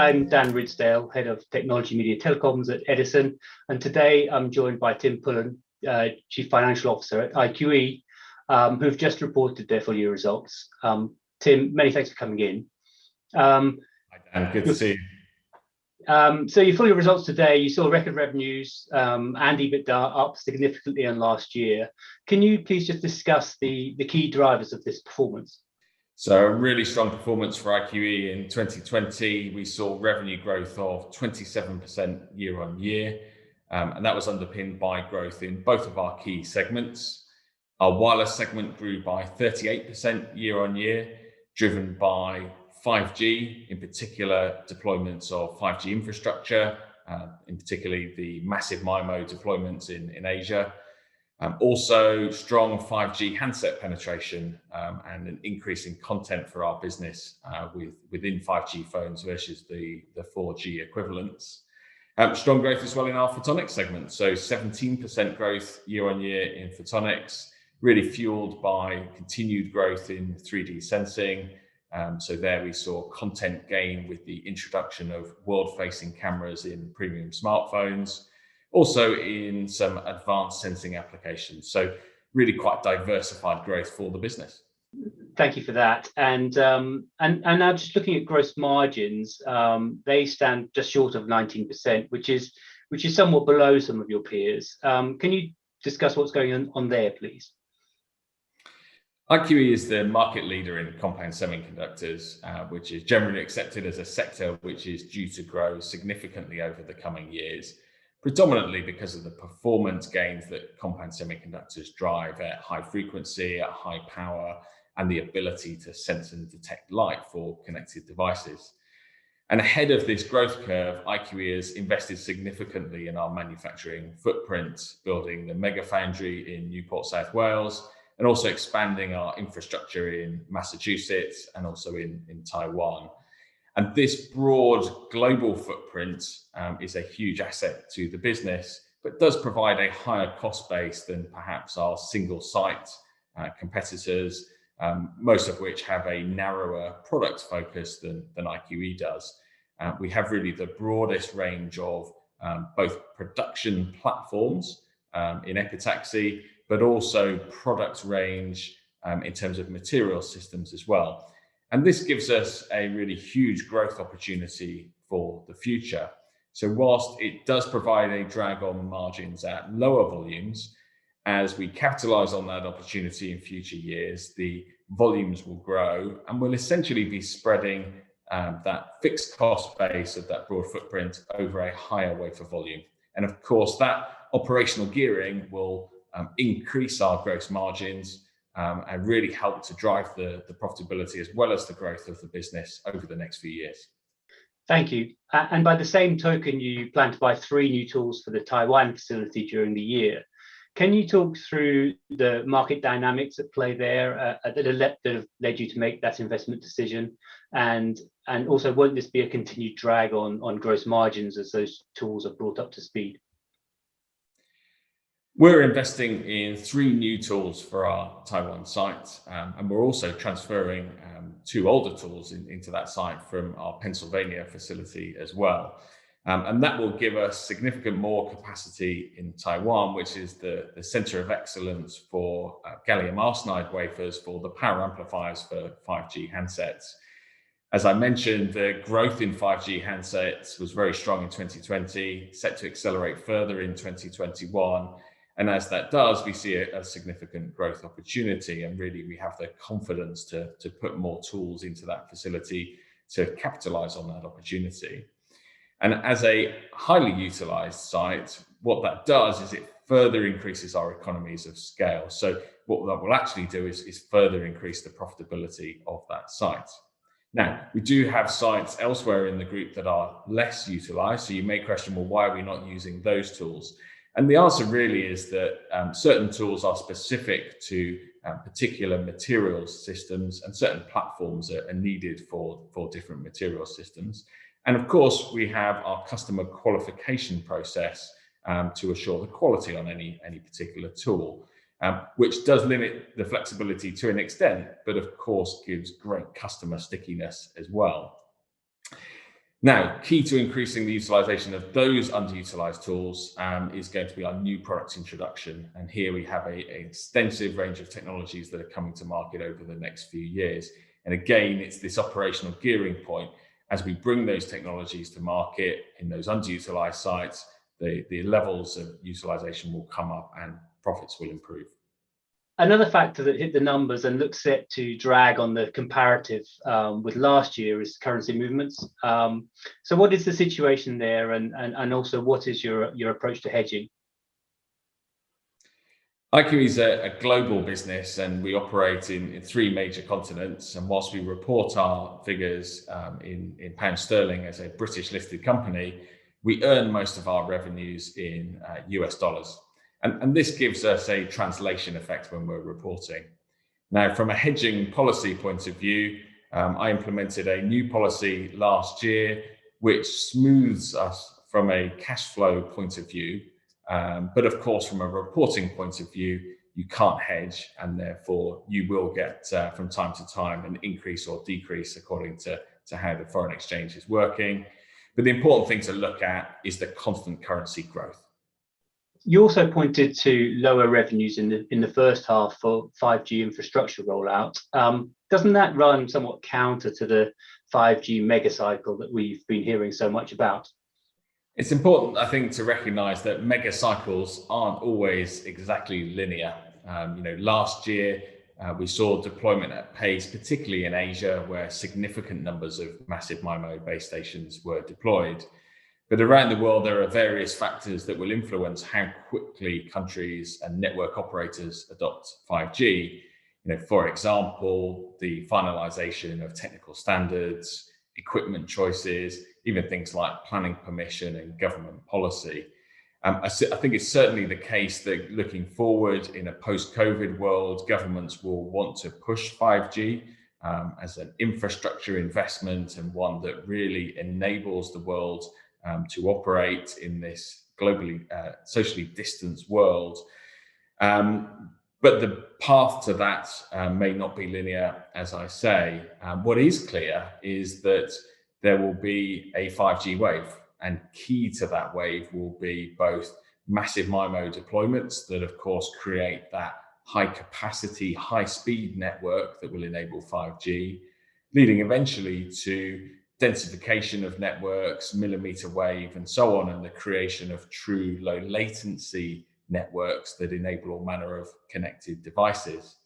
I'm Dan Ridsdale, Head of Technology, Media, Telecoms at Edison, and today I'm joined by Tim Pullen, Chief Financial Officer at IQE, who've just reported their full year results. Tim, many thanks for coming in. Hi Dan, good to see you. So your full year results today, you saw record revenues and EBITDA up significantly on last year. Can you please just discuss the key drivers of this performance? So a really strong performance for IQE in 2020. We saw revenue growth of 27% year on year, and that was underpinned by growth in both of our key segments. Our wireless segment grew by 38% year on year, driven by 5G, in particular deployments of 5G infrastructure, in particularly the massive MIMO deployments in Asia. Also strong 5G handset penetration and an increase in content for our business within 5G phones versus the 4G equivalents. Strong growth as well in our photonics segment. So 17% growth year on year in photonics, really fueled by continued growth in 3D sensing. So there we saw content gain with the introduction of world-facing cameras in premium smartphones, also in some advanced sensing applications. So really quite diversified growth for the business. Thank you for that. And now just looking at gross margins, they stand just short of 19%, which is somewhat below some of your peers. Can you discuss what's going on there, please? IQE is the market leader in compound semiconductors, which is generally accepted as a sector which is due to grow significantly over the coming years, predominantly because of the performance gains that compound semiconductors drive at high frequency, at high power, and the ability to sense and detect light for connected devices. And ahead of this growth curve, IQE has invested significantly in our manufacturing footprint, building the mega foundry in Newport, South Wales, and also expanding our infrastructure in Massachusetts and also in Taiwan. And this broad global footprint is a huge asset to the business, but does provide a higher cost base than perhaps our single site competitors, most of which have a narrower product focus than IQE does. We have really the broadest range of both production platforms in epitaxy, but also product range in terms of material systems as well. And this gives us a really huge growth opportunity for the future. So whilst it does provide a drag on margins at lower volumes, as we capitalize on that opportunity in future years, the volumes will grow and will essentially be spreading that fixed cost base of that broad footprint over a higher wafer volume. And of course, that operational gearing will increase our gross margins and really help to drive the profitability as well as the growth of the business over the next few years. Thank you. And by the same token, you plan to buy 3 new tools for the Taiwan facility during the year. Can you talk through the market dynamics at play there that have led you to make that investment decision? And also, won't this be a continued drag on gross margins as those tools are brought up to speed? We're investing in 3 new tools for our Taiwan site, and we're also transferring 2 older tools into that site from our Pennsylvania facility as well. And that will give us significant more capacity in Taiwan, which is the center of excellence for gallium arsenide wafers for the power amplifiers for 5G handsets. As I mentioned, the growth in 5G handsets was very strong in 2020, set to accelerate further in 2021. And as that does, we see a significant growth opportunity. And really, we have the confidence to put more tools into that facility to capitalize on that opportunity. And as a highly utilized site, what that does is it further increases our economies of scale. So what that will actually do is further increase the profitability of that site. Now, we do have sites elsewhere in the group that are less utilized. So you may question, well, why are we not using those tools? And the answer really is that certain tools are specific to particular materials systems, and certain platforms are needed for different material systems. And of course, we have our customer qualification process to assure the quality on any particular tool, which does limit the flexibility to an extent, but of course gives great customer stickiness as well. Now, key to increasing the utilization of those underutilized tools is going to be our new product introduction. And here we have an extensive range of technologies that are coming to market over the next few years. And again, it's this operational gearing point. As we bring those technologies to market in those underutilized sites, the levels of utilization will come up and profits will improve. Another factor that hit the numbers and looks set to drag on the comparative with last year is currency movements. So what is the situation there, and also what is your approach to hedging? IQE is a global business and we operate in three major continents. And whilst we report our figures in pound sterling as a British listed company, we earn most of our revenues in US dollars. And this gives us a translation effect when we're reporting. Now, from a hedging policy point of view, I implemented a new policy last year, which smooths us from a cash flow point of view. But of course, from a reporting point of view, you can't hedge, and therefore you will get from time to time an increase or decrease according to how the foreign exchange is working. But the important thing to look at is the constant currency growth. You also pointed to lower revenues in the first half for 5G infrastructure rollout. Doesn't that run somewhat counter to the 5G mega cycle that we've been hearing so much about? It's important, I think, to recognise that mega cycles aren't always exactly linear. Last year we saw deployment at pace, particularly in Asia, where significant numbers of massive MIMO base stations were deployed. But around the world, there are various factors that will influence how quickly countries and network operators adopt 5G. For example, the finalization of technical standards, equipment choices, even things like planning permission and government policy. I think it's certainly the case that looking forward in a post-COVID world, governments will want to push 5G as an infrastructure investment and one that really enables the world to operate in this globally, socially distanced world. But the path to that may not be linear, as I say. What is clear is that there will be a 5G wave, and key to that wave will be both massive MIMO deployments that, of course, create that high capacity, high speed network that will enable 5G, leading eventually to densification of networks, millimeter wave, and so on, and the creation of true low latency networks that enable all manner of connected devices.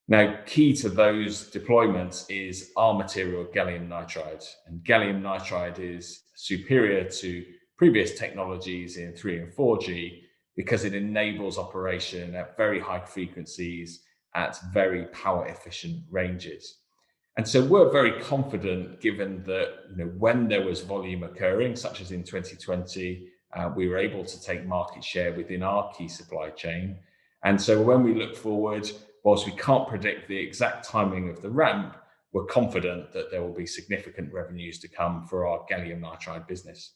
Now, key to those deployments is our material, gallium nitride. And gallium nitride is superior to previous technologies in 3 and 4G because it enables operation at very high frequencies at very power efficient ranges. And so we're very confident, given that when there was volume occurring, such as in 2020, we were able to take market share within our key supply chain. And so when we look forward, whilst we can't predict the exact timing of the ramp, we're confident that there will be significant revenues to come for our gallium nitride business.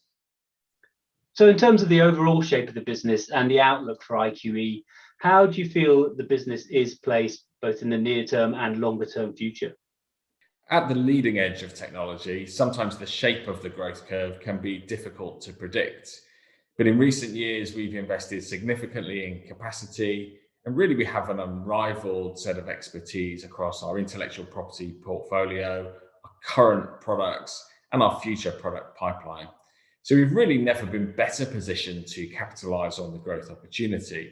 So in terms of the overall shape of the business and the outlook for IQE, how do you feel the business is placed both in the near term and longer term future? At the leading edge of technology, sometimes the shape of the growth curve can be difficult to predict. But in recent years, we've invested significantly in capacity, and really we have an unrivaled set of expertise across our intellectual property portfolio, our current products, and our future product pipeline. So we've really never been better positioned to capitalize on the growth opportunity.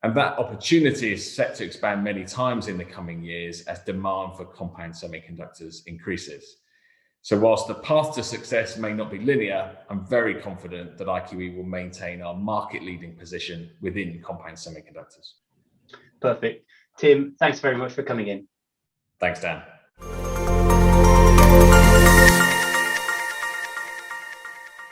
And that opportunity is set to expand many times in the coming years as demand for compound semiconductors increases. So whilst the path to success may not be linear, I'm very confident that IQE will maintain our market-leading position within compound semiconductors. Perfect. Tim, thanks very much for coming in. Thanks, Dan.